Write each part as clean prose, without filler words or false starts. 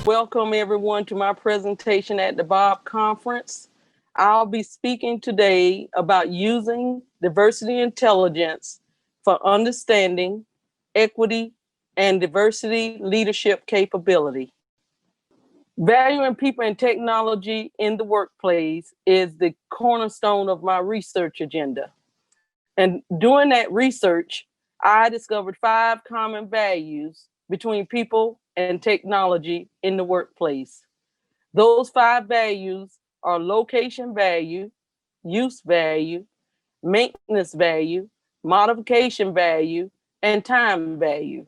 Welcome everyone to my presentation at the Bob Conference. I'll be speaking today about using diversity intelligence for understanding, equity, and diversity leadership capability. Valuing people and technology in the workplace is the cornerstone of my research agenda. And doing that research, I discovered 5 common values between people and technology in the workplace. Those 5 values are location value, use value, maintenance value, modification value, and time value.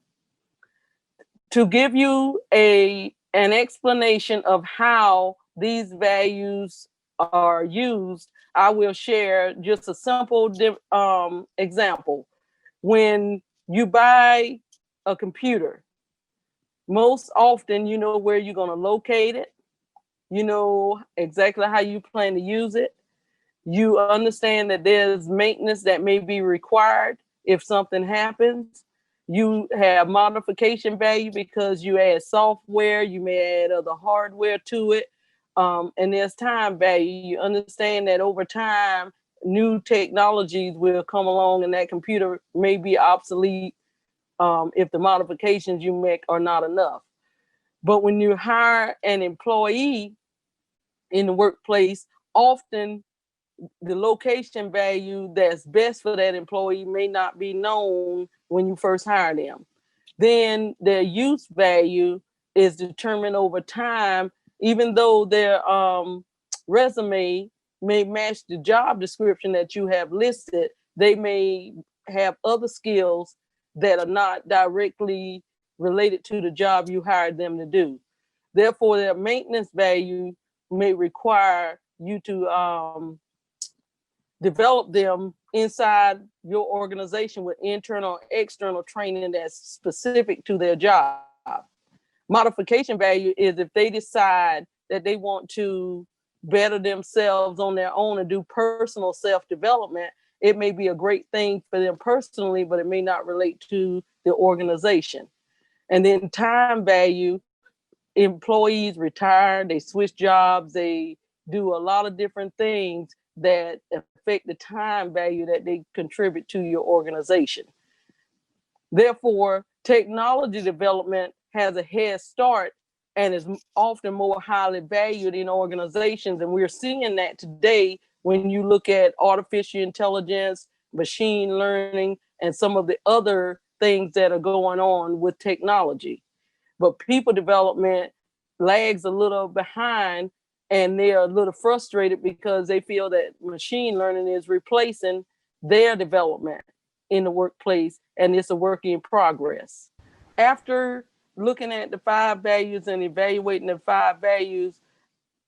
To give you an explanation of how these values are used, I will share just a simple example. When you buy a computer, most often you know where you're going to locate it. You know exactly how you plan to use it. You understand that there's maintenance that may be required if something happens. You have modification value because you add software, you may add other hardware to it. And there's time value. You understand that over time, new technologies will come along and that computer may be obsolete if the modifications you make are not enough. But when you hire an employee in the workplace, often the location value that's best for that employee may not be known when you first hire them. Then their use value is determined over time, even though their resume may match the job description that you have listed, they may have other skills that are not directly related to the job you hired them to do. Therefore, their maintenance value may require you to develop them inside your organization with internal and external training that's specific to their job. Modification value is if they decide that they want to better themselves on their own and do personal self-development, it may be a great thing for them personally, but it may not relate to the organization. And then time value, employees retire, they switch jobs, they do a lot of different things that affect the time value that they contribute to your organization. Therefore, technology development has a head start and is often more highly valued in organizations. And we're seeing that today when you look at artificial intelligence, machine learning, and some of the other things that are going on with technology. But people development lags a little behind, and they're a little frustrated because they feel that machine learning is replacing their development in the workplace, and it's a work in progress. After looking at the 5 values and evaluating the 5 values,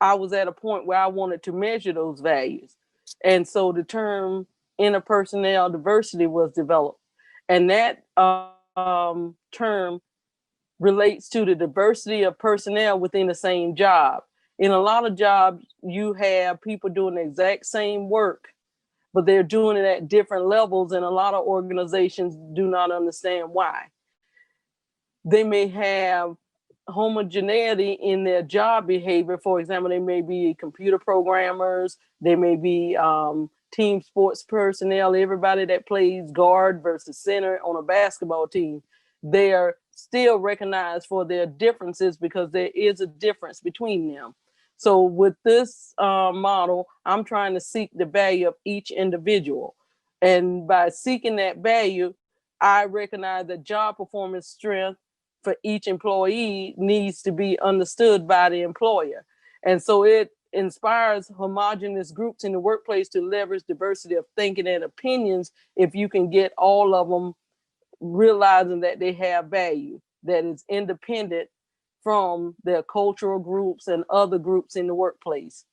I was at a point where I wanted to measure those values. And so the term interpersonnel diversity was developed. And that term relates to the diversity of personnel within the same job. In a lot of jobs, you have people doing the exact same work, but they're doing it at different levels, and a lot of organizations do not understand why. They may have homogeneity in their job behavior. For example, they may be computer programmers, they may be team sports personnel, everybody that plays guard versus center on a basketball team. They are still recognized for their differences because there is a difference between them. So with this model, I'm trying to seek the value of each individual. And by seeking that value, I recognize that job performance strength for each employee needs to be understood by the employer. And so it inspires homogenous groups in the workplace to leverage diversity of thinking and opinions if you can get all of them realizing that they have value that is independent from their cultural groups and other groups in the workplace.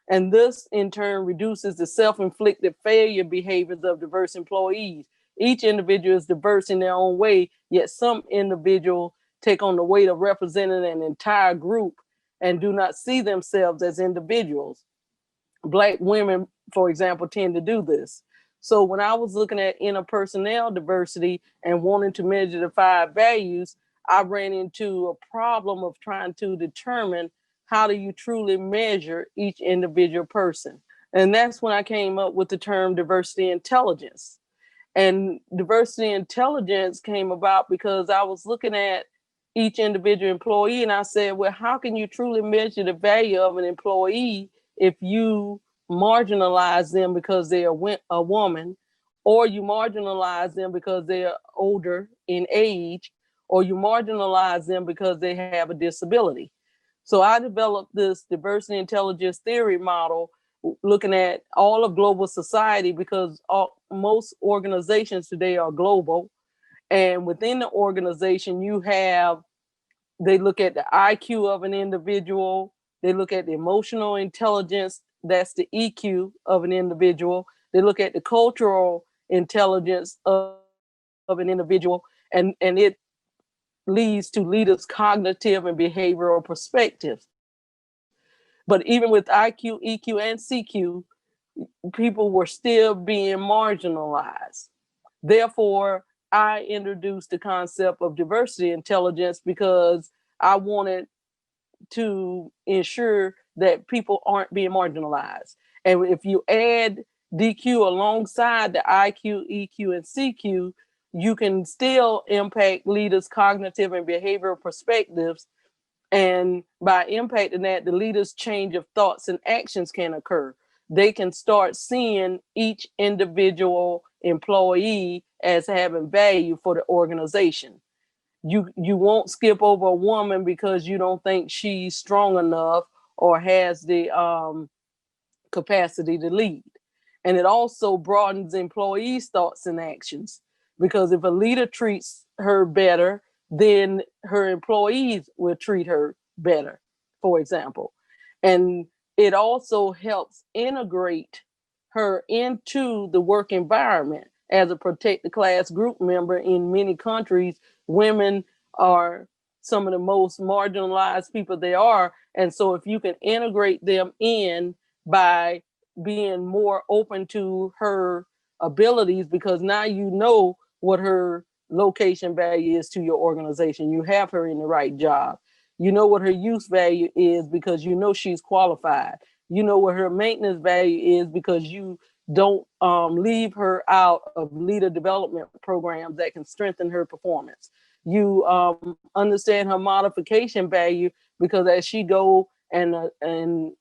And this in turn reduces the self-inflicted failure behaviors of diverse employees. Each individual is diverse in their own way, yet some individuals take on the weight of representing an entire group and do not see themselves as individuals. Black women, for example, tend to do this. So when I was looking at interpersonnel diversity and wanting to measure the 5 values, I ran into a problem of trying to determine how do you truly measure each individual person. And that's when I came up with the term diversity intelligence. And diversity intelligence came about because I was looking at each individual employee and I said, well, how can you truly measure the value of an employee if you marginalize them because they're a woman, or you marginalize them because they're older in age, or you marginalize them because they have a disability? So I developed this diversity intelligence theory model looking at all of global society, because most organizations today are global. And within the organization, they look at the IQ of an individual, they look at the emotional intelligence, that's the EQ of an individual, they look at the cultural intelligence of an individual, and it leads to leaders' cognitive and behavioral perspectives. But even with IQ, EQ, and CQ, people were still being marginalized. Therefore, I introduced the concept of diversity intelligence because I wanted to ensure that people aren't being marginalized. And if you add DQ alongside the IQ, EQ, and CQ, you can still impact leaders' cognitive and behavioral perspectives. And by impacting that, the leader's change of thoughts and actions can occur. They can start seeing each individual employee as having value for the organization. You won't skip over a woman because you don't think she's strong enough or has the capacity to lead. And it also broadens employees' thoughts and actions, because if a leader treats her better, then her employees will treat her better, for example. And it also helps integrate her into the work environment. As a protected class group member in many countries, women are some of the most marginalized people there are. And so if you can integrate them in by being more open to her abilities, because now you know what her location value is to your organization. You have her in the right job. You know what her use value is because you know she's qualified. You know what her maintenance value is because you don't leave her out of leader development programs that can strengthen her performance. You understand her modification value because as she go and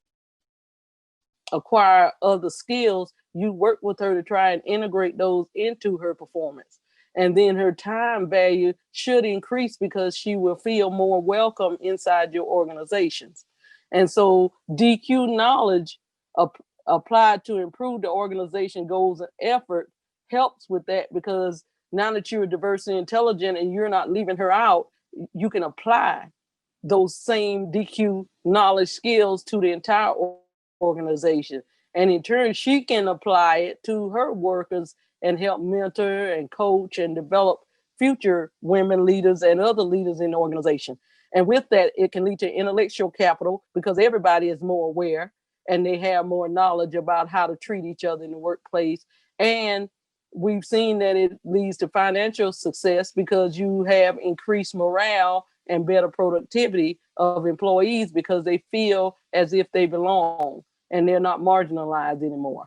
acquire other skills, you work with her to try and integrate those into her performance. And then her time value should increase because she will feel more welcome inside your organizations. And so DQ knowledge applied to improve the organization goals and effort helps with that, because now that you're diversity intelligent and you're not leaving her out, you can apply those same DQ knowledge skills to the entire organization. And in turn, she can apply it to her workers and help mentor and coach and develop future women leaders and other leaders in the organization. And with that, it can lead to intellectual capital because everybody is more aware and they have more knowledge about how to treat each other in the workplace. And we've seen that it leads to financial success because you have increased morale and better productivity of employees because they feel as if they belong and they're not marginalized anymore.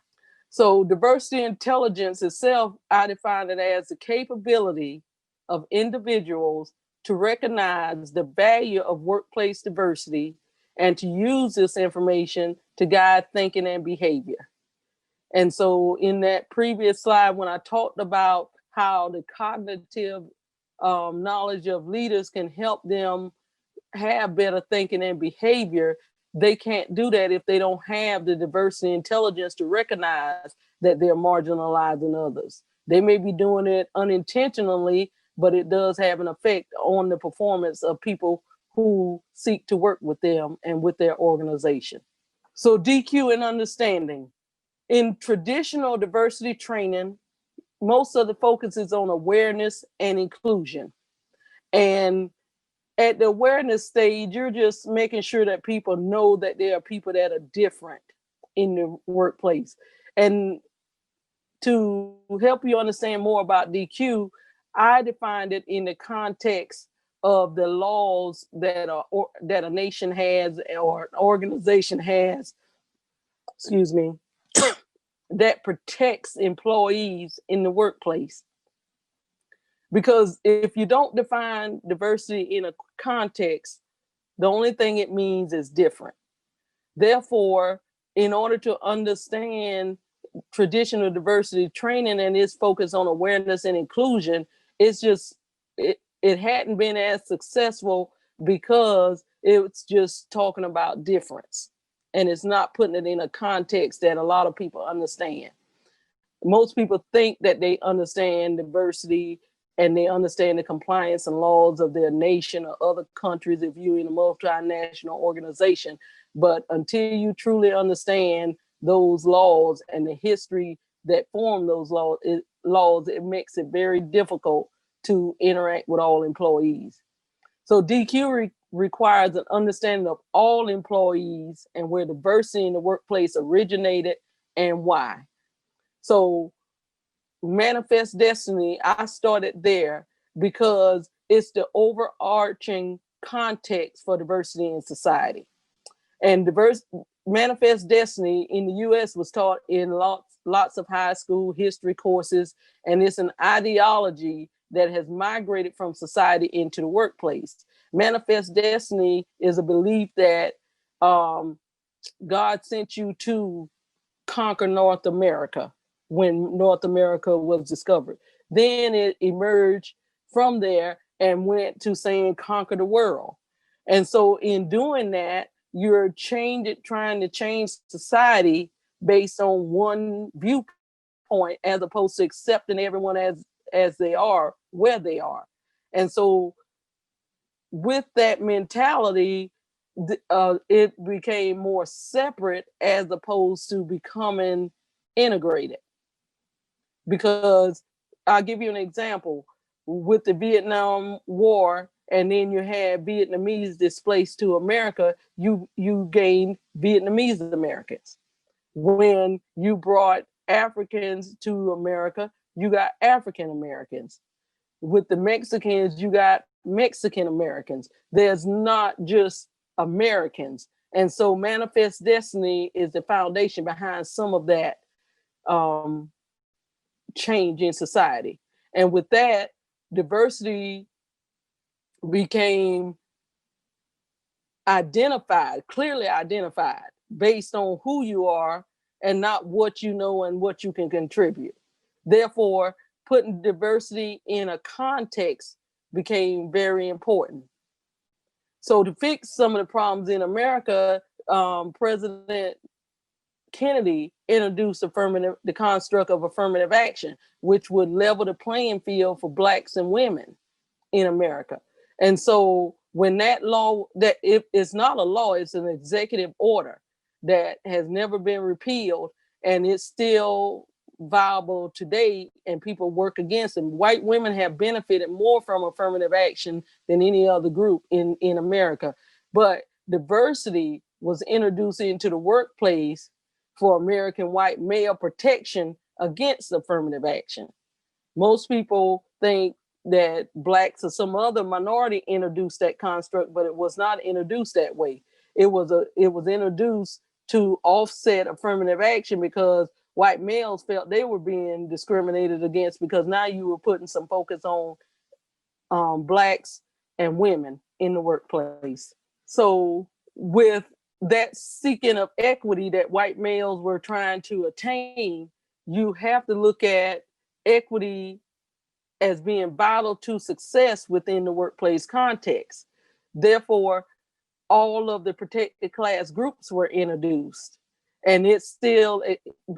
So diversity intelligence itself, I define it as the capability of individuals to recognize the value of workplace diversity and to use this information to guide thinking and behavior. And so in that previous slide, when I talked about how the cognitive knowledge of leaders can help them have better thinking and behavior, they can't do that if they don't have the diversity intelligence to recognize that they're marginalizing others. They may be doing it unintentionally, but it does have an effect on the performance of people who seek to work with them and with their organization. So DQ and understanding. In traditional diversity training, most of the focus is on awareness and inclusion. And at the awareness stage, you're just making sure that people know that there are people that are different in the workplace. And to help you understand more about DQ, I defined it in the context of the laws that that a nation has or an organization has, excuse me, that protects employees in the workplace. Because if you don't define diversity in a context, the only thing it means is different. Therefore, in order to understand traditional diversity training and its focus on awareness and inclusion, it hadn't been as successful because it's just talking about difference, and it's not putting it in a context that a lot of people understand. Most people think that they understand diversity and they understand the compliance and laws of their nation or other countries if you're in a multinational organization. But until you truly understand those laws and the history that form those laws, it makes it very difficult to interact with all employees. So DQ requires an understanding of all employees and where diversity in the workplace originated and why. So Manifest Destiny, I started there because it's the overarching context for diversity in society. And Manifest Destiny in the US was taught in lots of high school history courses, and it's an ideology that has migrated from society into the workplace. Manifest Destiny is a belief that God sent you to conquer North America when North America was discovered. Then it emerged from there and went to saying conquer the world. And so in doing that, you're trying to change society based on one viewpoint as opposed to accepting everyone as they are, where they are. And so with that mentality, it became more separate as opposed to becoming integrated. Because I'll give you an example. With the Vietnam War, and then you had Vietnamese displaced to America, you gained Vietnamese Americans. When you brought Africans to America, you got African Americans. With the Mexicans, you got Mexican Americans. There's not just Americans. And so Manifest Destiny is the foundation behind some of that change in society. And with that, diversity became clearly identified based on who you are and not what you know and what you can contribute. Therefore, putting diversity in a context became very important. So to fix some of the problems in America, President Kennedy introduced the construct of affirmative action, which would level the playing field for Blacks and women in America. And so when that law, that it's not a law, it's an executive order that has never been repealed, and it's still viable today, and people work against them. White women have benefited more from affirmative action than any other group in America. But diversity was introduced into the workplace for American white male protection against affirmative action. Most people think that Blacks or some other minority introduced that construct, but it was not introduced that way. It was introduced to offset affirmative action because white males felt they were being discriminated against, because now you were putting some focus on Blacks and women in the workplace. So with that seeking of equity that white males were trying to attain, you have to look at equity as being vital to success within the workplace context. Therefore, all of the protected class groups were introduced, and it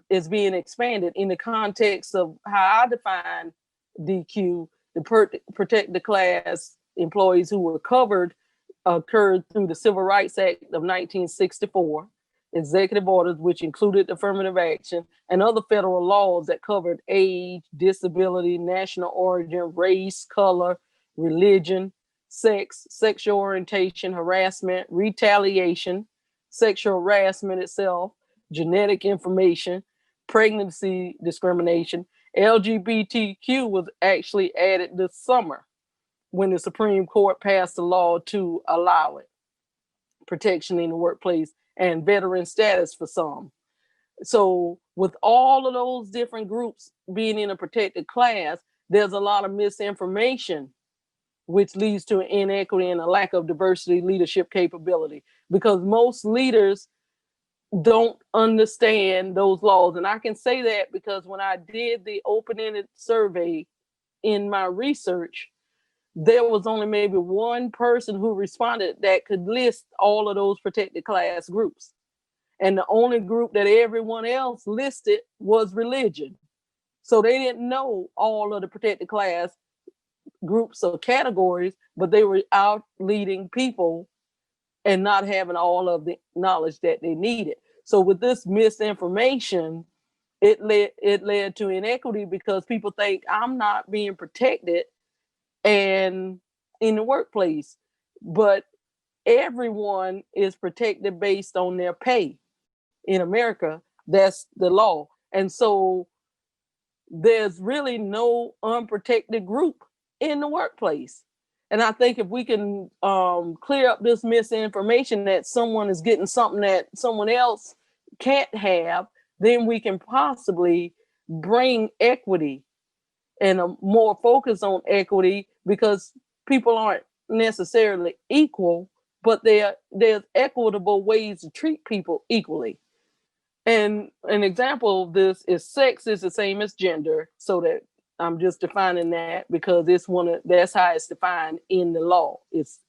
is being expanded in the context of how I define DQ. The protected class employees who were covered occurred through the Civil Rights Act of 1964, executive orders, which included affirmative action, and other federal laws that covered age, disability, national origin, race, color, religion, sex, sexual orientation, harassment, retaliation, sexual harassment itself, genetic information, pregnancy discrimination. LGBTQ was actually added this summer. when the Supreme Court passed a law to allow it, protection in the workplace and veteran status for some. So with all of those different groups being in a protected class, there's a lot of misinformation, which leads to inequity and a lack of diversity leadership capability, because most leaders don't understand those laws. And I can say that because when I did the open-ended survey in my research, there was only maybe one person who responded that could list all of those protected class groups. And the only group that everyone else listed was religion. So they didn't know all of the protected class groups or categories, but they were out leading people and not having all of the knowledge that they needed. So with this misinformation, it led to inequity, because people think I'm not being protected and in the workplace, but everyone is protected based on their pay. In America, that's the law. And so there's really no unprotected group in the workplace. And I think if we can clear up this misinformation that someone is getting something that someone else can't have, then we can possibly bring equity and a more focus on equity, because people aren't necessarily equal, but there's equitable ways to treat people equally. And an example of this is sex is the same as gender, so that I'm just defining that because that's how it's defined in the law. It's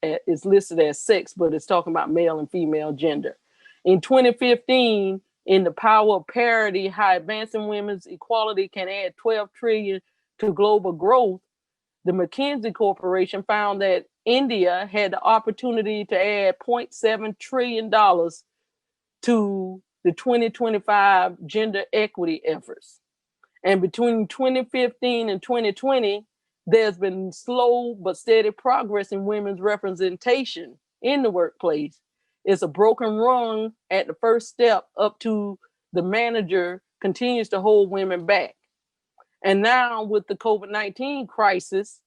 listed as sex, but it's talking about male and female gender. In 2015, in the power of parity, how advancing women's equality can add 12 trillion to global growth, the McKinsey Corporation found that India had the opportunity to add $0.7 trillion to the 2025 gender equity efforts. And between 2015 and 2020, there's been slow but steady progress in women's representation in the workplace. It's a broken rung at the first step up to the manager continues to hold women back. And now with the COVID-19 crisis,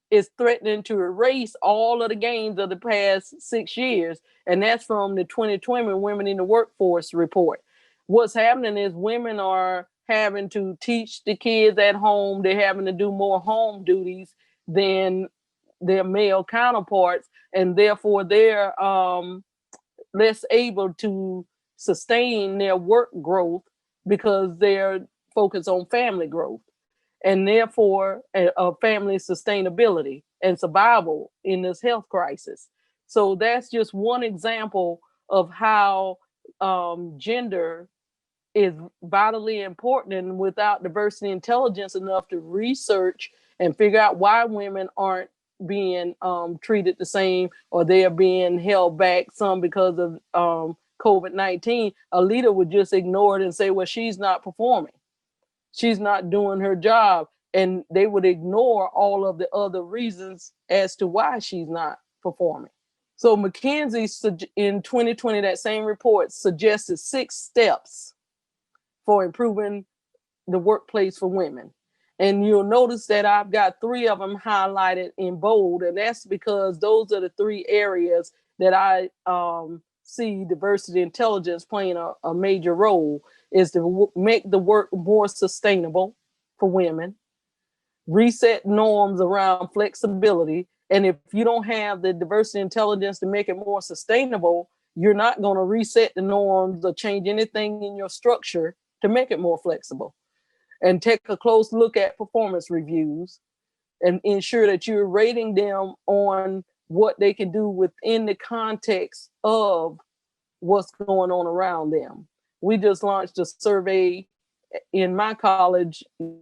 it's threatening to erase all of the gains of the past 6 years. And that's from the 2020 Women in the Workforce report. What's happening is women are having to teach the kids at home. They're having to do more home duties than their male counterparts. And therefore they're less able to sustain their work growth because they're focused on family growth, and therefore family sustainability and survival in this health crisis. So that's just one example of how gender is vitally important, and without diversity intelligence enough to research and figure out why women aren't being treated the same, or they are being held back, some because of COVID-19, a leader would just ignore it and say, well, she's not performing. She's not doing her job. And they would ignore all of the other reasons as to why she's not performing. So McKinsey in 2020, that same report suggested 6 steps for improving the workplace for women. And you'll notice that I've got 3 of them highlighted in bold. And that's because those are the 3 areas that I see diversity intelligence playing a major role, is to make the work more sustainable for women, reset norms around flexibility. And if you don't have the diversity intelligence to make it more sustainable, you're not going to reset the norms or change anything in your structure to make it more flexible. And take a close look at performance reviews and ensure that you're rating them on what they can do within the context of what's going on around them. We just launched a survey in my college to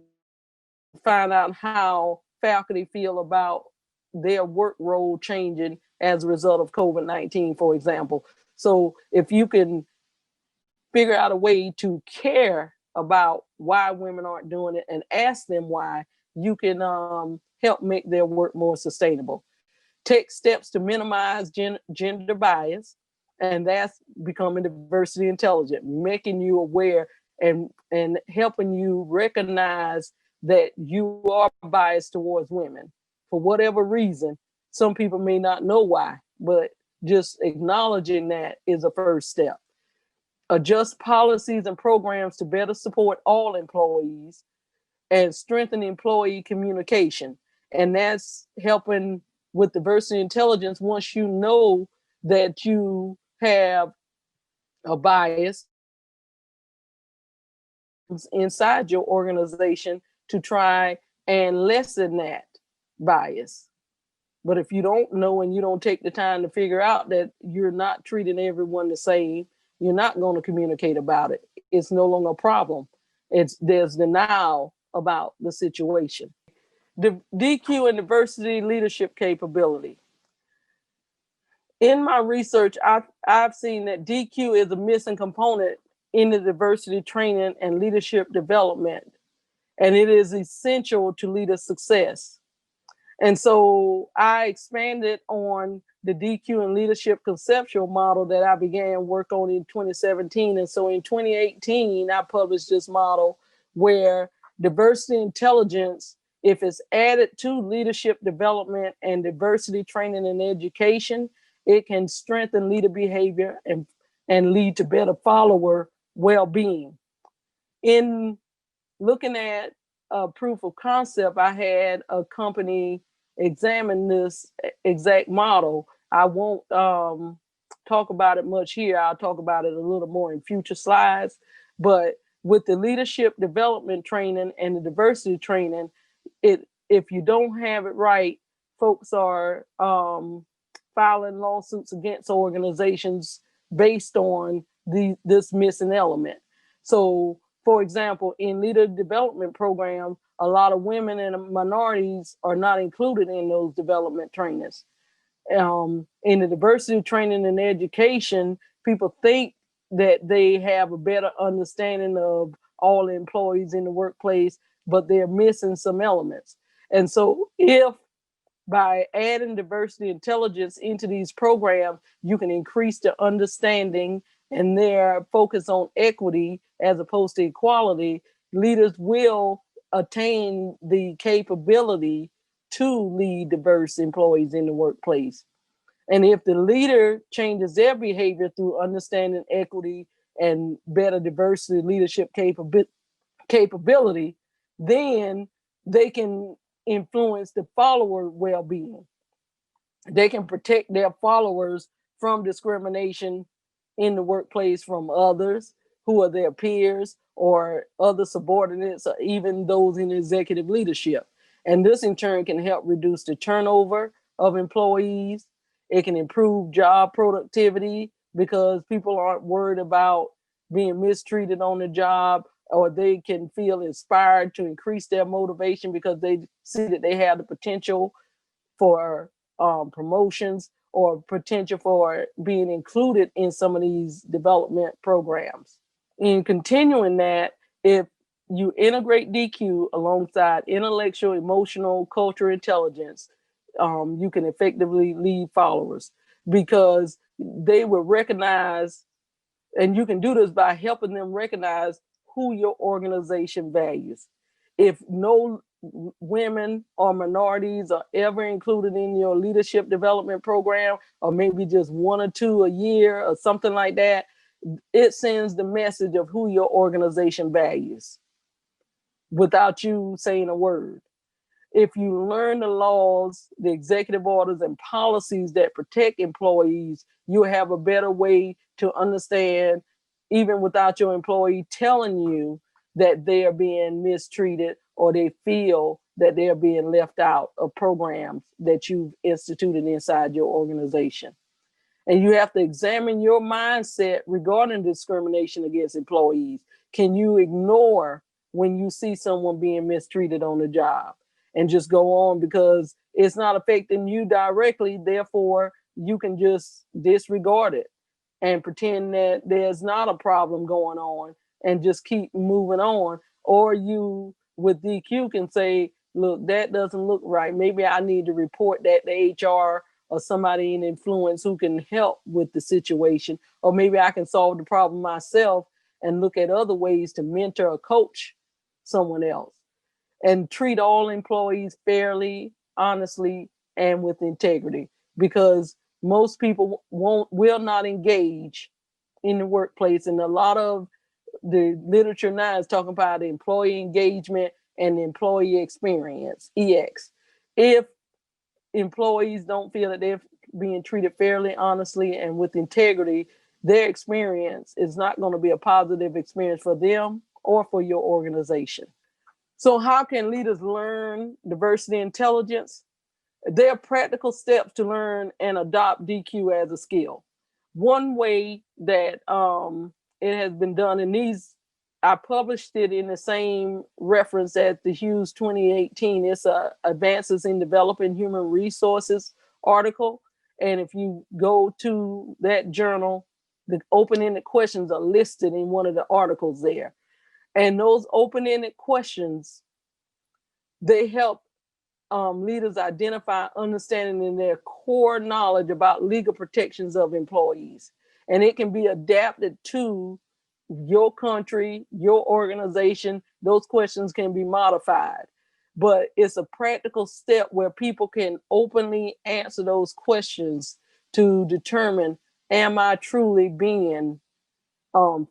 find out how faculty feel about their work role changing as a result of COVID-19, for example. So if you can figure out a way to care about why women aren't doing it and ask them why, you can help make their work more sustainable. Take steps to minimize gender bias, and that's becoming diversity intelligent, making you aware and helping you recognize that you are biased towards women. for whatever reason. Some people may not know why, but just acknowledging that is a first step. Adjust policies and programs to better support all employees and strengthen employee communication. And that's helping with diversity intelligence. Once you know that you have a bias inside your organization, to try and lessen that bias. But if you don't know and you don't take the time to figure out that you're not treating everyone the same, you're not going to communicate about it. It's no longer a problem. There's denial about the situation. The DQ and diversity leadership capability. In my research, I've seen that DQ is a missing component in the diversity training and leadership development, and it is essential to leader success. And so I expanded on the DQ and leadership conceptual model that I began work on in 2017. And so in 2018, I published this model where diversity intelligence, if it's added to leadership development and diversity training and education, it can strengthen leader behavior and lead to better follower well-being. In looking at proof of concept, I had a company examine this exact model. I won't talk about it much here. I'll talk about it a little more in future slides. But with the leadership development training and the diversity training, if you don't have it right, folks are filing lawsuits against organizations based on this missing element. So, for example, in leader development programs, a lot of women and minorities are not included in those development trainings. In the diversity training and education, people think that they have a better understanding of all employees in the workplace, but they're missing some elements. And so if by adding diversity intelligence into these programs, you can increase the understanding and their focus on equity as opposed to equality, leaders will attain the capability to lead diverse employees in the workplace. And if the leader changes their behavior through understanding equity and better diversity leadership capability, then they can influence the follower well-being. They can protect their followers from discrimination in the workplace from others who are their peers or other subordinates or even those in executive leadership. And this in turn can help reduce the turnover of employees. It can improve job productivity because people aren't worried about being mistreated on the job, or they can feel inspired to increase their motivation because they see that they have the potential for promotions or potential for being included in some of these development programs. In continuing that, if you integrate DQ alongside intellectual, emotional, cultural intelligence, you can effectively lead followers because they will recognize, and you can do this by helping them recognize who your organization values. If no women or minorities are ever included in your leadership development program, or maybe just one or two a year or something like that, it sends the message of who your organization values without you saying a word. If you learn the laws, the executive orders, and policies that protect employees, you'll have a better way to understand, even without your employee telling you, that they are being mistreated or they feel that they're being left out of programs that you've instituted inside your organization. And you have to examine your mindset regarding discrimination against employees. Can you ignore when you see someone being mistreated on the job and just go on because it's not affecting you directly? Therefore, you can just disregard it and pretend that there's not a problem going on and just keep moving on. Or you, with DQ, can say, look, that doesn't look right. Maybe I need to report that to HR or somebody in influence who can help with the situation. Or maybe I can solve the problem myself and look at other ways to mentor or coach someone else. And treat all employees fairly honestly, and with integrity, because most people will not engage in the workplace. And a lot of the literature now is talking about employee engagement and employee experience, EX. If employees don't feel that they're being treated fairly, honestly, and with integrity, their experience is not going to be a positive experience for them or for your organization. So how can leaders learn diversity intelligence? There are practical steps to learn and adopt DQ as a skill. One way that it has been done, and these, I published it in the same reference as the Hughes 2018. It's a Advances in Developing Human Resources article. And if you go to that journal, the open-ended questions are listed in one of the articles there. And those open-ended questions, they help leaders identify understanding in their core knowledge about legal protections of employees. And it can be adapted to your country, your organization. Those questions can be modified. But it's a practical step where people can openly answer those questions to determine, am I truly being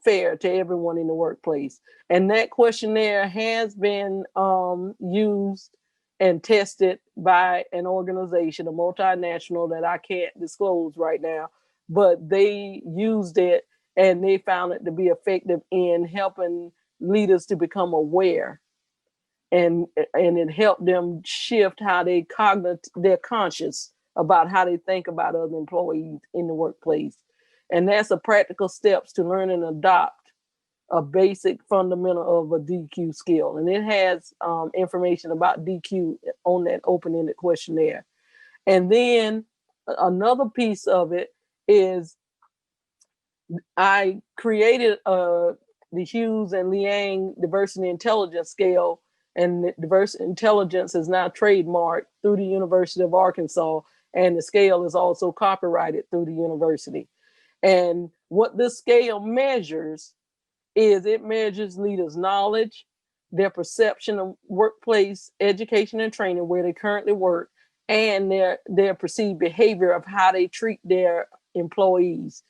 fair to everyone in the workplace? And that questionnaire has been used and tested by an organization, a multinational that I can't disclose right now, but they used it and they found it to be effective in helping leaders to become aware, and it helped them shift how they're conscious about how they think about other employees in the workplace. And that's a practical steps to learn and adopt a basic fundamental of a DQ skill. And it has information about DQ on that open-ended questionnaire. And then another piece of it is I created the Hughes and Liang Diversity Intelligence Scale, and Diversity Intelligence is now trademarked through the University of Arkansas, and the scale is also copyrighted through the university. And what this scale measures is it measures leaders' knowledge, their perception of workplace education and training where they currently work, and their perceived behavior of how they treat their employees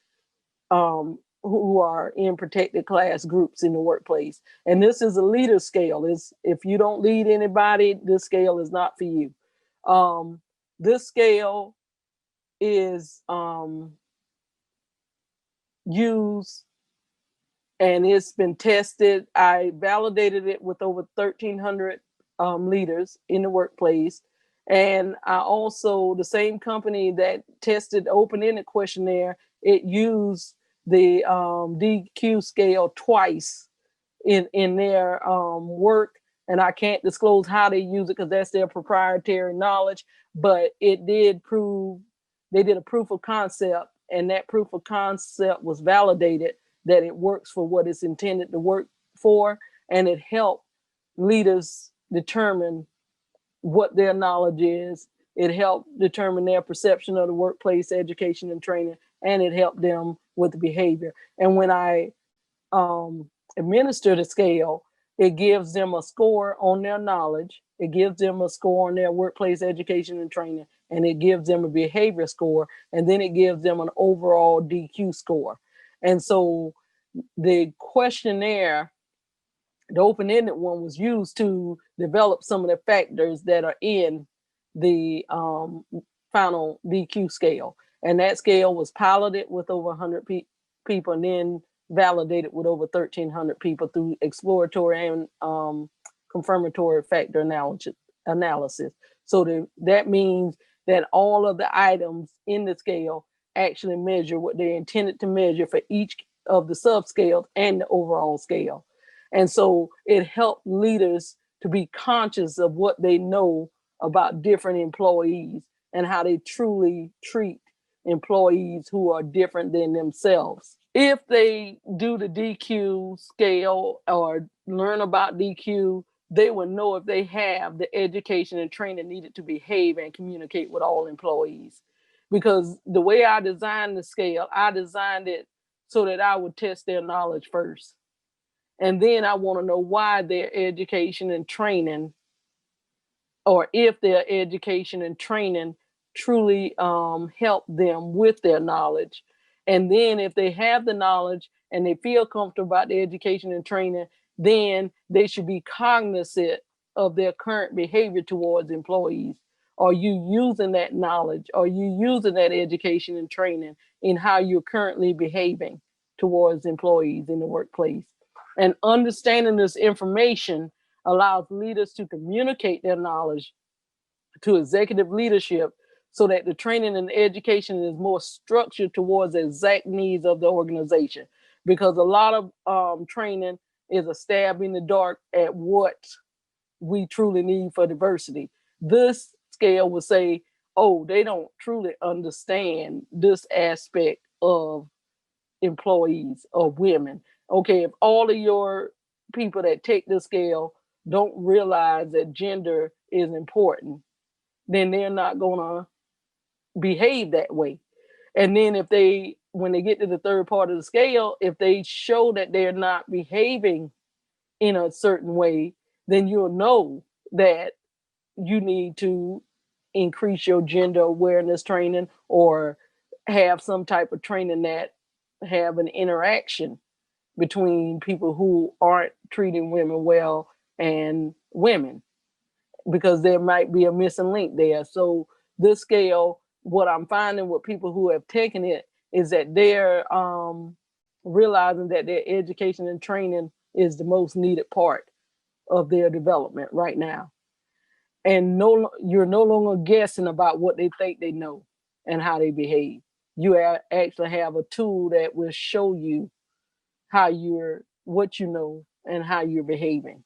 who are in protected class groups in the workplace. And this is a leader scale. If you don't lead anybody, this scale is not for you. This scale is used and it's been tested. I validated it with over 1,300 leaders in the workplace. And I also, the same company that tested the open-ended questionnaire, it used the DQ scale twice in their work. And I can't disclose how they use it because that's their proprietary knowledge, but it did prove, they did a proof of concept, and that proof of concept was validated that it works for what it's intended to work for, and it helped leaders determine what their knowledge is. It helped determine their perception of the workplace education and training, and it helped them with the behavior. And when I administer the scale, it gives them a score on their knowledge, it gives them a score on their workplace education and training, and it gives them a behavior score, and then it gives them an overall DQ score. And so the questionnaire, the open-ended one, was used to develop some of the factors that are in the final DQ scale. And that scale was piloted with over 100 people and then validated with over 1,300 people through exploratory and confirmatory factor analysis. So that means that all of the items in the scale actually measure what they're intended to measure for each of the subscales and the overall scale. And so it helped leaders to be conscious of what they know about different employees and how they truly treat employees who are different than themselves. If they do the DQ scale or learn about DQ, they will know if they have the education and training needed to behave and communicate with all employees. Because the way I designed the scale, I designed it so that I would test their knowledge first. And then I want to know why their education and training or if their education and training truly help them with their knowledge. And then if they have the knowledge and they feel comfortable about the education and training, then they should be cognizant of their current behavior towards employees. Are you using that knowledge? Are you using that education and training in how you're currently behaving towards employees in the workplace? And understanding this information allows leaders to communicate their knowledge to executive leadership so that the training and education is more structured towards the exact needs of the organization. Because a lot of training is a stab in the dark at what we truly need for diversity. This scale would say, oh, they don't truly understand this aspect of employees or women. Okay, if all of your people that take the scale don't realize that gender is important, then they're not going to behave that way. And then if they, when they get to the third part of the scale, if they show that they're not behaving in a certain way, then you'll know that you need to increase your gender awareness training or have some type of training that have an interaction between people who aren't treating women well and women, because there might be a missing link there. So this scale, what I'm finding with people who have taken it is that they're realizing that their education and training is the most needed part of their development right now. And you're no longer guessing about what they think they know and how they behave. You actually have a tool that will show you what you know and how you're behaving.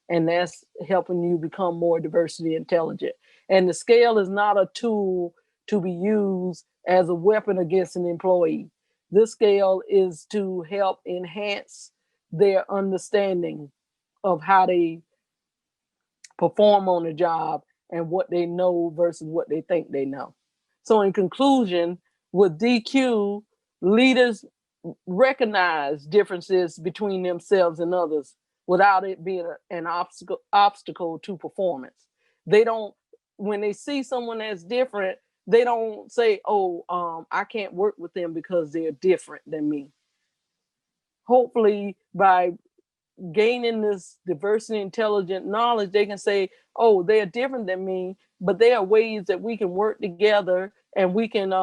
And that's helping you become more diversity intelligent. And the scale is not a tool to be used as a weapon against an employee. This scale is to help enhance their understanding of how they perform on the job and what they know versus what they think they know. So, in conclusion, with DQ, leaders recognize differences between themselves and others without it being an obstacle to performance. They don't, when they see someone that's different, they don't say, oh, I can't work with them because they're different than me. Hopefully, by gaining this diversity intelligent knowledge, they can say, oh, they're different than me, but there are ways that we can work together and we can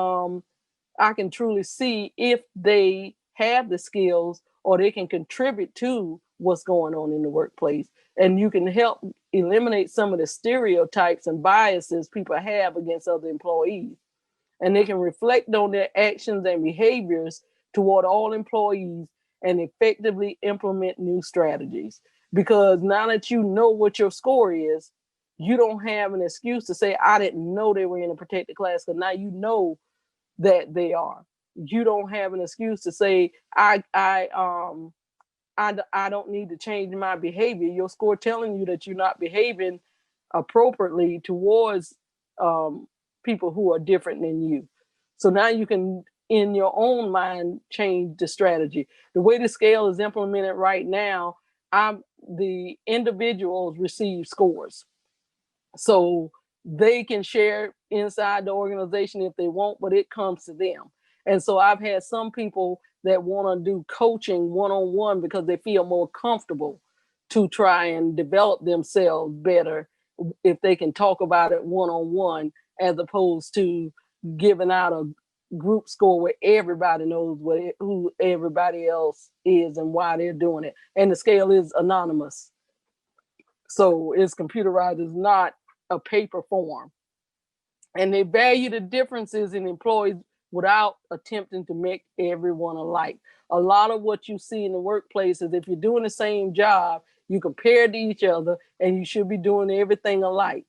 I can truly see if they have the skills or they can contribute to what's going on in the workplace. And you can help eliminate some of the stereotypes and biases people have against other employees. And they can reflect on their actions and behaviors toward all employees and effectively implement new strategies. Because now that you know what your score is, you don't have an excuse to say, I didn't know they were in a protected class, because now you know that they are. You don't have an excuse to say, I don't need to change my behavior. Your score telling you that you're not behaving appropriately towards people who are different than you. So now you can, in your own mind, change the strategy. The way the scale is implemented right now, the individuals receive scores. So they can share inside the organization if they want, but it comes to them. And so I've had some people that want to do coaching one-on-one because they feel more comfortable to try and develop themselves better if they can talk about it one-on-one, as opposed to giving out a group score where everybody knows who everybody else is and why they're doing it. And the scale is anonymous. So it's computerized, it's not a paper form. And they value the differences in employees without attempting to make everyone alike. A lot of what you see in the workplace is, if you're doing the same job, you compare to each other and you should be doing everything alike.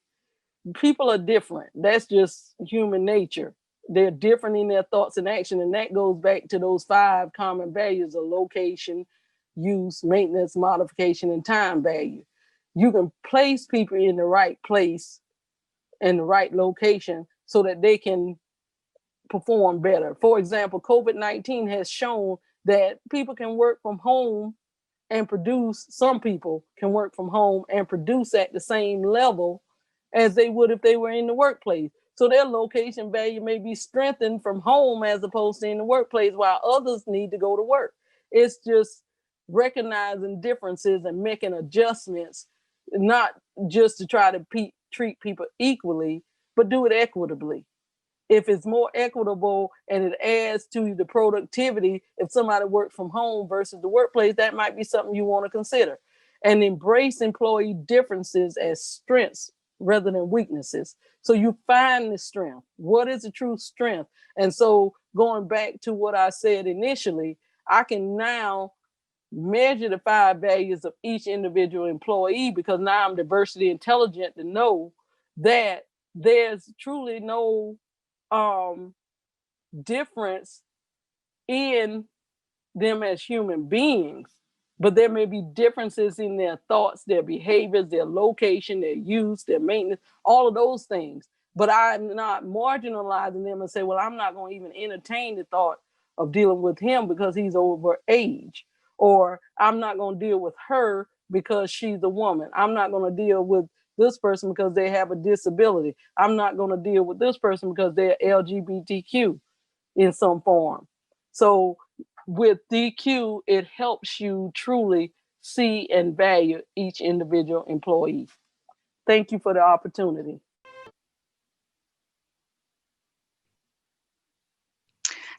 People are different. That's just human nature. They're different in their thoughts and action. And that goes back to those 5 common values of location, use, maintenance, modification, and time value. You can place people in the right place and the right location so that they can perform better. For example, COVID-19 has shown that people can work from home and produce, some people can work from home and produce at the same level as they would if they were in the workplace. So their location value may be strengthened from home as opposed to in the workplace, while others need to go to work. It's just recognizing differences and making adjustments, not just to try to treat people equally, but do it equitably. If it's more equitable and it adds to the productivity, if somebody works from home versus the workplace, that might be something you want to consider. And embrace employee differences as strengths rather than weaknesses. So you find the strength. What is the true strength? And so going back to what I said initially, I can now measure the 5 values of each individual employee, because now I'm diversity intelligent to know that there's truly no difference in them as human beings, but there may be differences in their thoughts, their behaviors, their location, their use, their maintenance, all of those things. But I'm not marginalizing them and say, well, I'm not going to even entertain the thought of dealing with him because he's over age, or I'm not going to deal with her because she's a woman. I'm not going to deal with this person because they have a disability. I'm not going to deal with this person because they're LGBTQ in some form. So with DQ, it helps you truly see and value each individual employee. Thank you for the opportunity.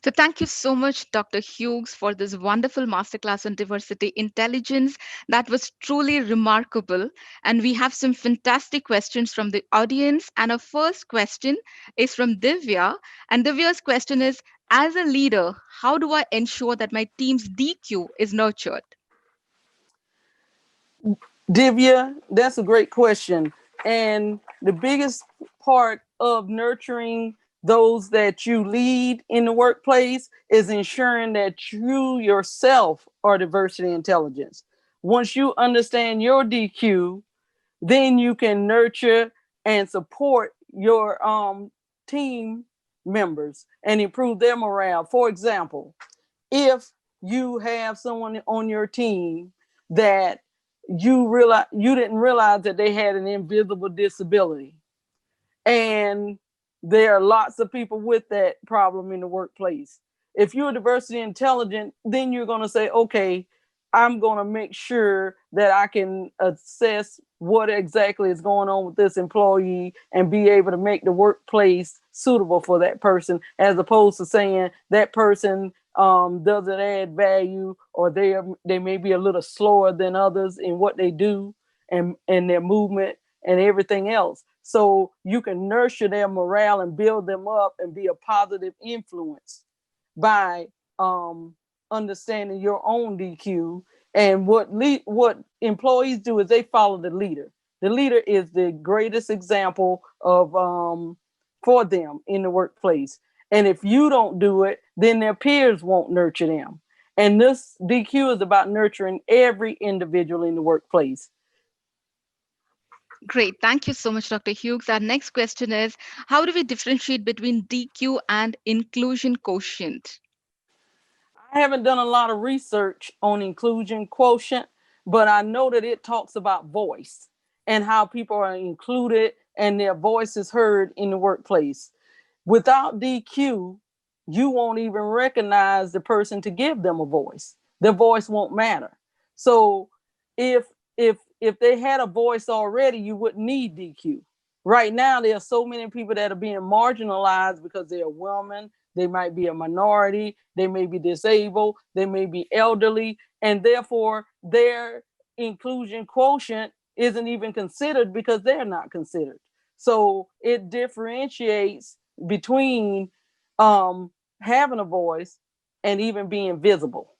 So thank you so much, Dr. Hughes, for this wonderful masterclass on diversity intelligence. That was truly remarkable. And we have some fantastic questions from the audience. And our first question is from Divya. And Divya's question is, as a leader, how do I ensure that my team's DQ is nurtured? Divya, that's a great question. And the biggest part of nurturing those that you lead in the workplace is ensuring that you yourself are diversity intelligence. Once you understand your DQ, then you can nurture and support your team members and improve their morale. For example, if you have someone on your team that you didn't realize that they had an invisible disability, and there are lots of people with that problem in the workplace. If you're diversity intelligent, then you're going to say, okay, I'm going to make sure that I can assess what exactly is going on with this employee and be able to make the workplace suitable for that person, as opposed to saying that person doesn't add value, or they may be a little slower than others in what they do and their movement and everything else. So you can nurture their morale and build them up and be a positive influence by understanding your own DQ. And what employees do is they follow the leader. The leader is the greatest example of for them in the workplace. And if you don't do it, then their peers won't nurture them. And this DQ is about nurturing every individual in the workplace. Great. Thank you so much, Dr. Hughes. Our next question is, how do we differentiate between DQ and inclusion quotient? I haven't done a lot of research on inclusion quotient, but I know that it talks about voice and how people are included and their voice is heard in the workplace. Without DQ, you won't even recognize the person to give them a voice. Their voice won't matter. So if if they had a voice already, you wouldn't need DQ. Right now, there are so many people that are being marginalized because they're a woman, they might be a minority, they may be disabled, they may be elderly, and therefore their inclusion quotient isn't even considered because they're not considered. So it differentiates between having a voice and even being visible.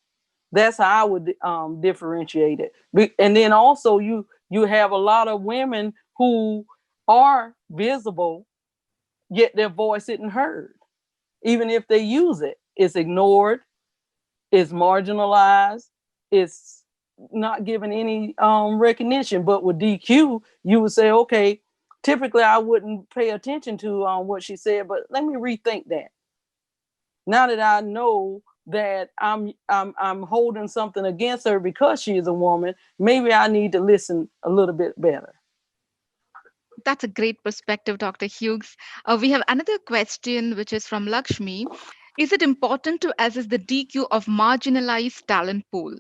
That's how I would differentiate it. And then also you have a lot of women who are visible, yet their voice isn't heard. Even if they use it, it's ignored, it's marginalized, it's not given any recognition. But with DQ, you would say, okay, typically I wouldn't pay attention to what she said, but let me rethink that. Now that I know that I'm holding something against her because she is a woman, maybe I need to listen a little bit better. That's a great perspective, Dr. Hughes. We have another question, which is from Lakshmi. Is it important to assess the DQ of marginalized talent pool?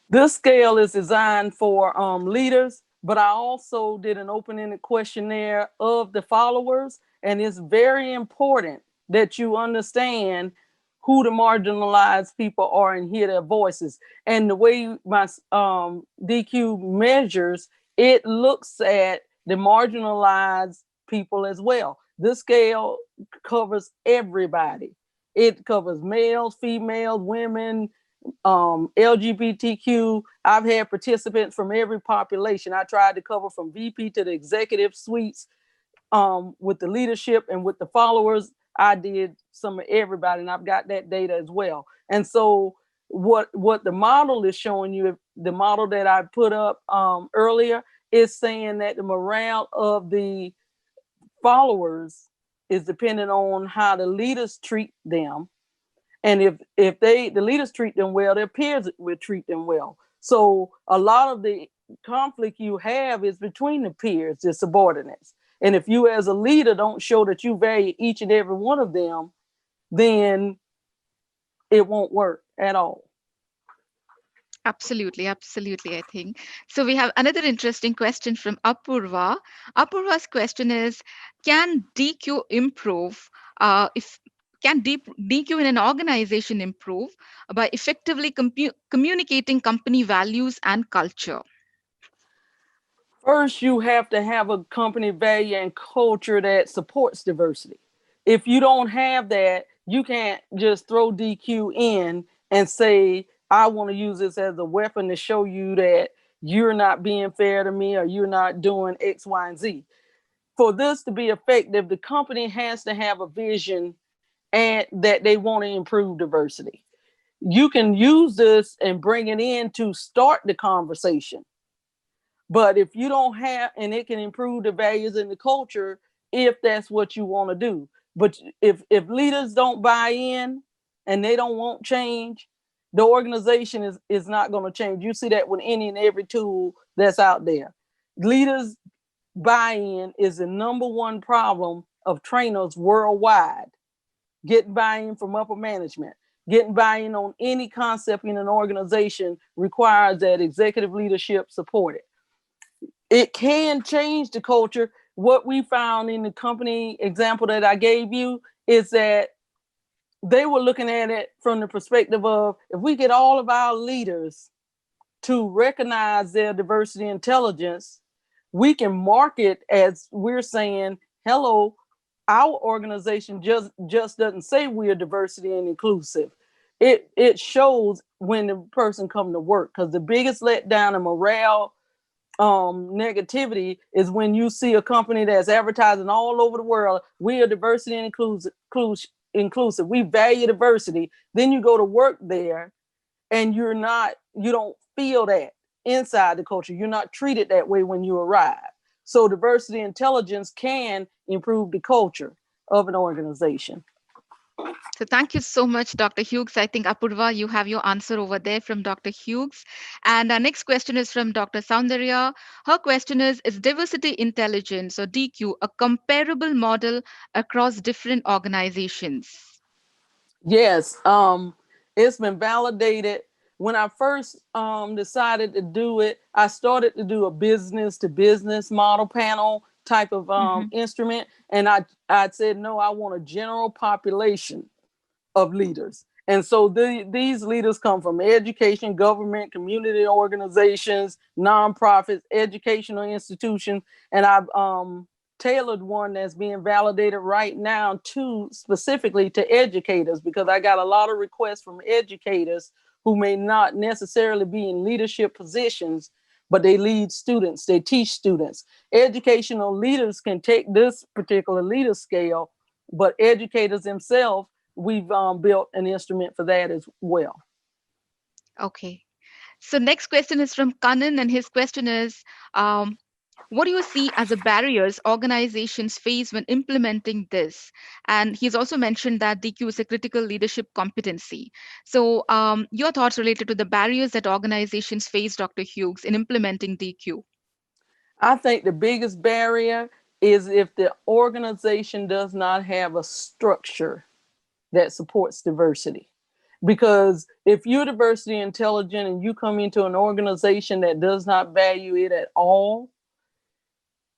This scale is designed for leaders, but I also did an open-ended questionnaire of the followers, and it's very important that you understand who the marginalized people are and hear their voices. And the way my DQ measures, it looks at the marginalized people as well. This scale covers everybody. It covers males, females, women, LGBTQ. I've had participants from every population. I tried to cover from VP to the executive suites, with the leadership and with the followers. I did some of everybody, and I've got that data as well. And so what the model is showing you, the model that I put up earlier, is saying that the morale of the followers is dependent on how the leaders treat them. And if the leaders treat them well, their peers will treat them well. So a lot of the conflict you have is between the peers, the subordinates. And if you as a leader don't show that you value each and every one of them, then it won't work at all. Absolutely, absolutely, I think. So we have another interesting question from Apurva. Apurva's question is, can DQ improve if can DQ in an organization improve by effectively communicating company values and culture? First, you have to have a company value and culture that supports diversity. If you don't have that, you can't just throw DQ in and say, I want to use this as a weapon to show you that you're not being fair to me or you're not doing X, Y, and Z. For this to be effective, the company has to have a vision and that they want to improve diversity. You can use this and bring it in to start the conversation. But if you don't have, and it can improve the values and the culture if that's what you want to do. But if leaders don't buy in and they don't want change, the organization is not going to change. You see that with any and every tool that's out there. Leaders buy-in is the number one problem of trainers worldwide. Getting buy-in from upper management, getting buy-in on any concept in an organization requires that executive leadership support it. It can change the culture. What we found in the company example that I gave you is that they were looking at it from the perspective of, if we get all of our leaders to recognize their diversity intelligence, we can market as we're saying, hello, our organization just doesn't say we're diversity and inclusive. It shows when the person come to work, because the biggest letdown in morale negativity is when you see a company that's advertising all over the world, we are diversity and inclusive. We value diversity. Then you go to work there and you don't feel that inside the culture. You're not treated that way when you arrive. So diversity intelligence can improve the culture of an organization. So thank you so much, Dr. Hughes. I think Apurva, you have your answer over there from Dr. Hughes. And our next question is from Dr. Soundarya. Her question is diversity intelligence or DQ a comparable model across different organizations? Yes, it's been validated. When I first decided to do it, I started to do a business to business model panel type of Mhm. instrument. And I said, no, I want a general population of leaders. And so these leaders come from education, government, community organizations, nonprofits, educational institutions. And I've tailored one that's being validated right now to specifically to educators, because I got a lot of requests from educators who may not necessarily be in leadership positions, but they lead students, they teach students. Educational leaders can take this particular leader scale, but educators themselves, we've built an instrument for that as well. Okay. So next question is from Kanan, and his question is, um, what do you see as the barriers organizations face when implementing this? And he's also mentioned that DQ is a critical leadership competency. So your thoughts related to the barriers that organizations face, Dr. Hughes, in implementing DQ? I think the biggest barrier is if the organization does not have a structure that supports diversity. Because if you're diversity intelligent and you come into an organization that does not value it at all,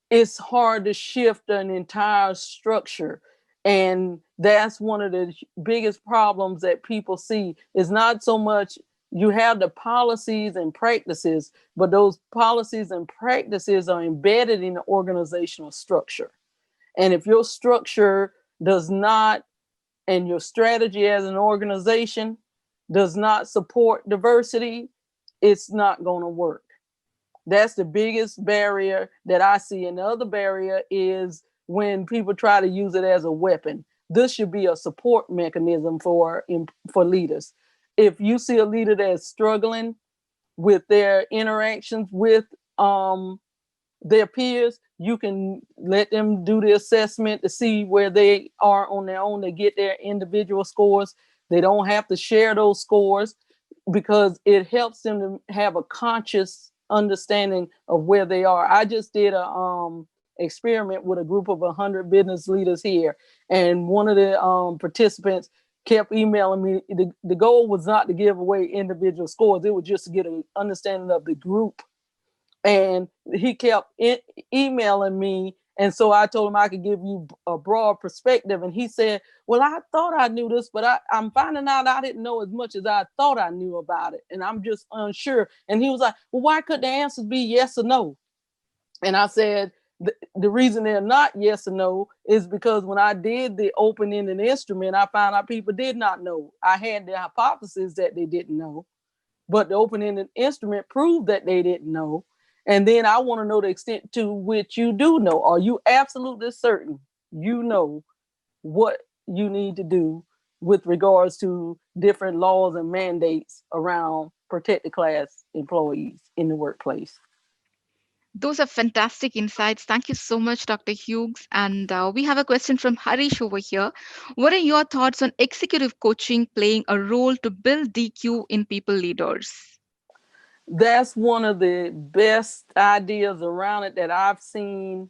it's hard to shift an entire structure. And that's one of the biggest problems that people see is not so much you have the policies and practices, but those policies and practices are embedded in the organizational structure. And if your structure does not, and your strategy as an organization does not support diversity, it's not going to work. That's the biggest barrier that I see. And the other barrier is when people try to use it as a weapon. This should be a support mechanism for leaders. If you see a leader that's struggling with their interactions with their peers, you can let them do the assessment to see where they are on their own to get their individual scores. They don't have to share those scores because it helps them to have a conscious understanding of where they are. I just did a experiment with a group of 100 business leaders here, and one of the participants kept emailing me. The goal was not to give away individual scores. It was just to get an understanding of the group. And he kept emailing me. And so I told him I could give you a broad perspective. And he said, well, I thought I knew this, but I'm finding out I didn't know as much as I thought I knew about it. And I'm just unsure. And he was like, well, why couldn't the answers be yes or no? And I said, the reason they're not yes or no is because when I did the open-ended instrument, I found out people did not know. I had the hypothesis that they didn't know, but the open-ended instrument proved that they didn't know. And then I want to know the extent to which you do know. Are you absolutely certain you know what you need to do with regards to different laws and mandates around protected class employees in the workplace? Those are fantastic insights. Thank you so much, Dr. Hughes. And we have a question from Harish over here. What are your thoughts on executive coaching playing a role to build DQ in people leaders? That's one of the best ideas around it that I've seen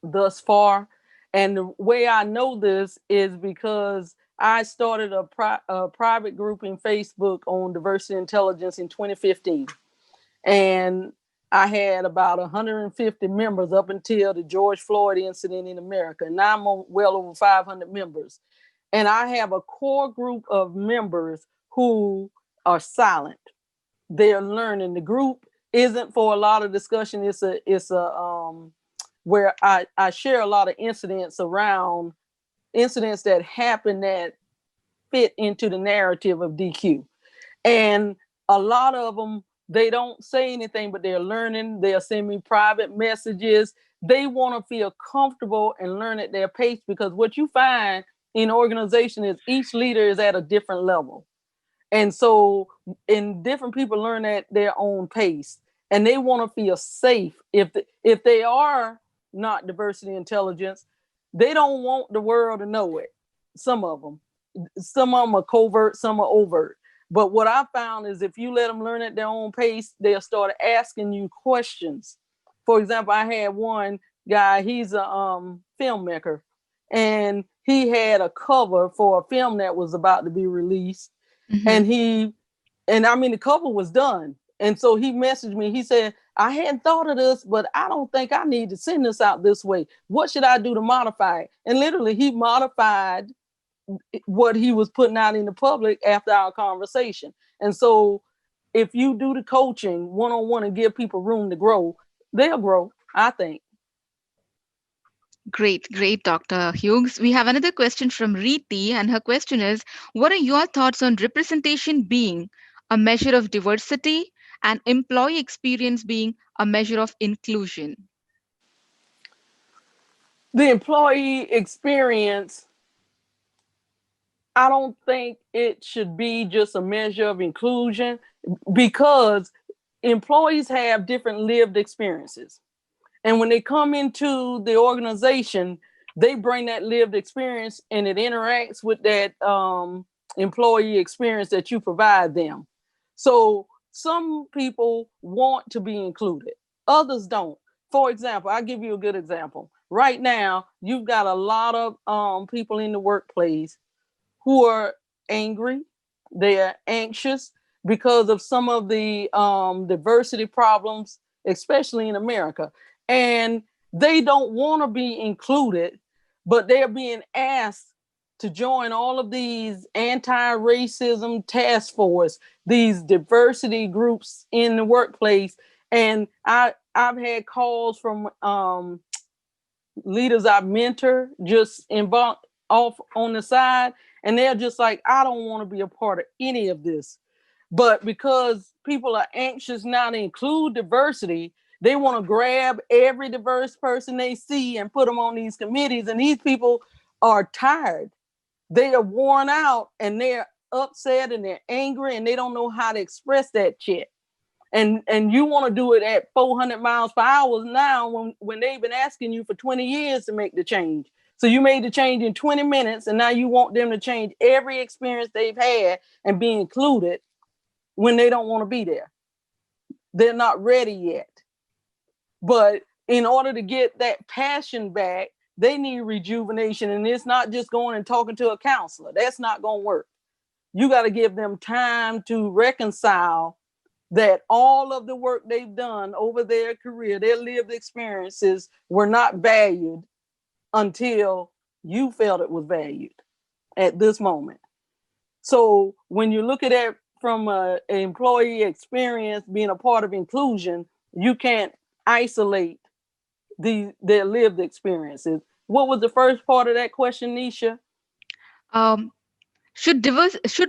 thus far. And the way I know this is because I started a private group in Facebook on diversity intelligence in 2015. And I had about 150 members up until the George Floyd incident in America. Now I'm on well over 500 members. And I have a core group of members who are silent. They're learning. The group isn't for a lot of discussion. It's a where I share a lot of incidents that happen that fit into the narrative of DQ. And a lot of them, they don't say anything, but they're learning. They'll send me private messages. They want to feel comfortable and learn at their pace, because what you find in organization is each leader is at a different level. And so, and different people learn at their own pace, and they want to feel safe. If they are not diversity intelligence, they don't want the world to know it. Some of them are covert, some are overt. But what I found is if you let them learn at their own pace, they'll start asking you questions. For example, I had one guy, he's a filmmaker, and he had a cover for a film that was about to be released. Mhm. And I mean, the cover was done. And so he messaged me. He said, I hadn't thought of this, but I don't think I need to send this out this way. What should I do to modify it? And literally, he modified what he was putting out in the public after our conversation. And so if you do the coaching one-on-one and give people room to grow, they'll grow, I think. Great, great, Dr. Hughes. We have another question from Reeti, and her question is: what are your thoughts on representation being a measure of diversity and employee experience being a measure of inclusion? The employee experience, I don't think it should be just a measure of inclusion, because employees have different lived experiences. And when they come into the organization, they bring that lived experience and it interacts with that employee experience that you provide them. So some people want to be included, others don't. For example, I'll give you a good example. Right now, you've got a lot of people in the workplace who are angry, they're anxious because of some of the diversity problems, especially in America. And they don't want to be included, but they're being asked to join all of these anti-racism task force, these diversity groups in the workplace. And I've had calls from leaders I mentor just involved off on the side, and they're just like, I don't want to be a part of any of this. But because people are anxious now to include diversity, they want to grab every diverse person they see and put them on these committees. And these people are tired. They are worn out and they're upset and they're angry and they don't know how to express that shit. And you want to do it at 400 miles per hour now when they've been asking you for 20 years to make the change. So you made the change in 20 minutes and now you want them to change every experience they've had and be included when they don't want to be there. They're not ready yet. But in order to get that passion back, they need rejuvenation. And it's not just going and talking to a counselor. That's not going to work. You got to give them time to reconcile that all of the work they've done over their career, their lived experiences were not valued until you felt it was valued at this moment. So when you look at it from an employee experience, being a part of inclusion, you can't isolate their lived experiences. What was the first part of that question, Nisha? Um, should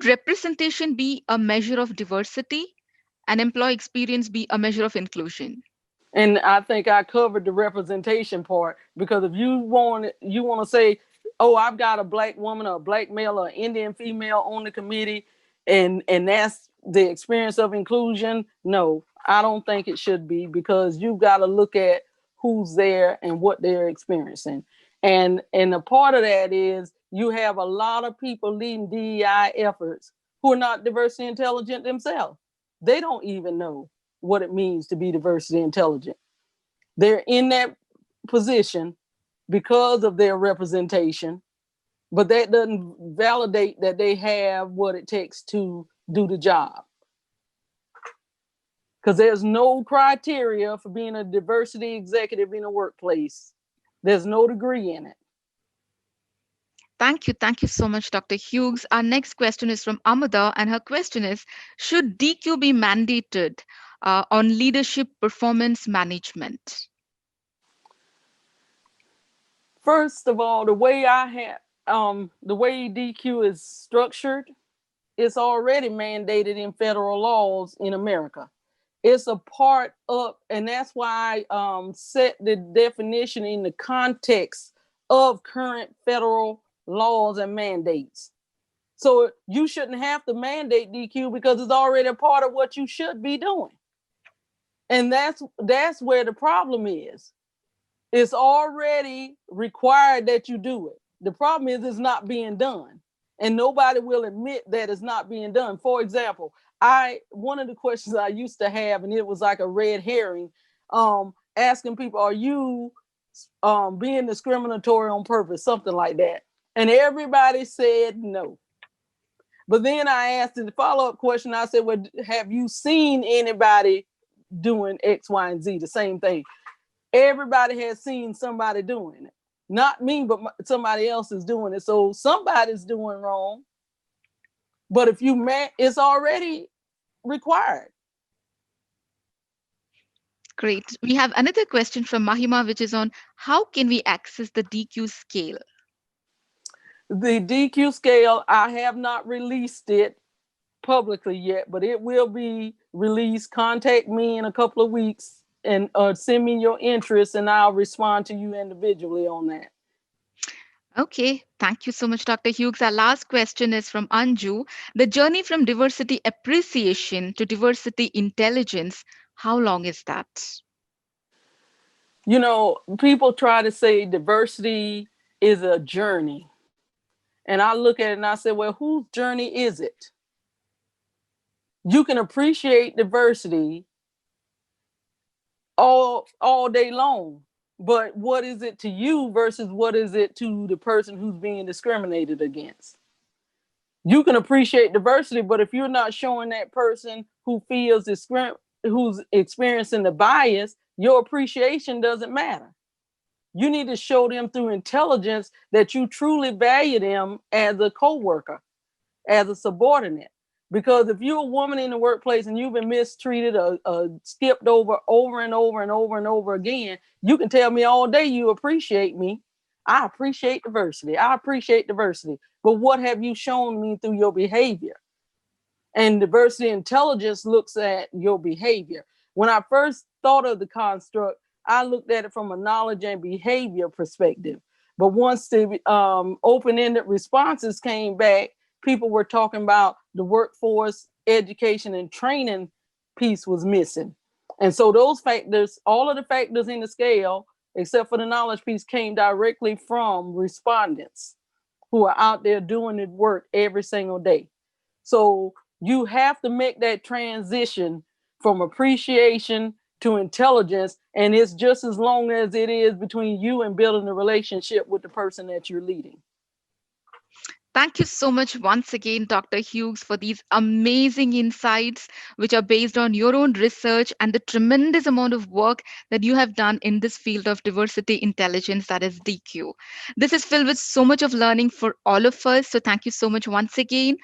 representation be a measure of diversity and employee experience be a measure of inclusion? And I think I covered the representation part, because if you want to say, oh, I've got a black woman or a black male or Indian female on the committee, and that's the experience of inclusion. No, I don't think it should be, because you've got to look at who's there and what they're experiencing. And a part of that is you have a lot of people leading DEI efforts who are not diversity intelligent themselves. They don't even know what it means to be diversity intelligent. They're in that position because of their representation, but that doesn't validate that they have what it takes to do the job. Because there's no criteria for being a diversity executive in a workplace. There's no degree in it. Thank you. Thank you so much, Dr. Hughes. Our next question is from Amada, and her question is: should DQ be mandated on leadership performance management? First of all, the way DQ is structured, it's already mandated in federal laws in America. It's a part of, and that's why I set the definition in the context of current federal laws and mandates. So you shouldn't have to mandate DQ because it's already a part of what you should be doing. And that's where the problem is. It's already required that you do it. The problem is it's not being done. And nobody will admit that it's not being done. For example, one of the questions I used to have, and it was like a red herring, asking people, are you being discriminatory on purpose? Something like that. And everybody said no. But then I asked the follow-up question, I said, well, have you seen anybody doing X, Y, and Z? The same thing. Everybody has seen somebody doing it. Not me, but somebody else is doing it. So somebody's doing wrong. But if it's already required. Great. We have another question from Mahima, which is on how can we access the DQ scale? The DQ scale, I have not released it publicly yet, but it will be released. Contact me in a couple of weeks and send me your interest, and I'll respond to you individually on that. Okay, thank you so much, Dr. Hughes. Our last question is from Anju. The journey from diversity appreciation to diversity intelligence, how long is that? People try to say diversity is a journey. And I look at it and I say, well, whose journey is it? You can appreciate diversity all day long. But what is it to you versus what is it to the person who's being discriminated against? You can appreciate diversity, but if you're not showing that person who feels who's experiencing the bias, your appreciation doesn't matter. You need to show them through intelligence that you truly value them as a coworker, as a subordinate. Because if you're a woman in the workplace and you've been mistreated or skipped over and over and over and over again, you can tell me all day you appreciate me. I appreciate diversity. I appreciate diversity. But what have you shown me through your behavior? And diversity intelligence looks at your behavior. When I first thought of the construct, I looked at it from a knowledge and behavior perspective. But once the open-ended responses came back, people were talking about the workforce, education, and training piece was missing. And so those factors, all of the factors in the scale, except for the knowledge piece, came directly from respondents who are out there doing the work every single day. So you have to make that transition from appreciation to intelligence. And it's just as long as it is between you and building a relationship with the person that you're leading. Thank you so much once again, Dr. Hughes, for these amazing insights, which are based on your own research and the tremendous amount of work that you have done in this field of diversity intelligence, that is DQ. This is filled with so much of learning for all of us. So, thank you so much once again.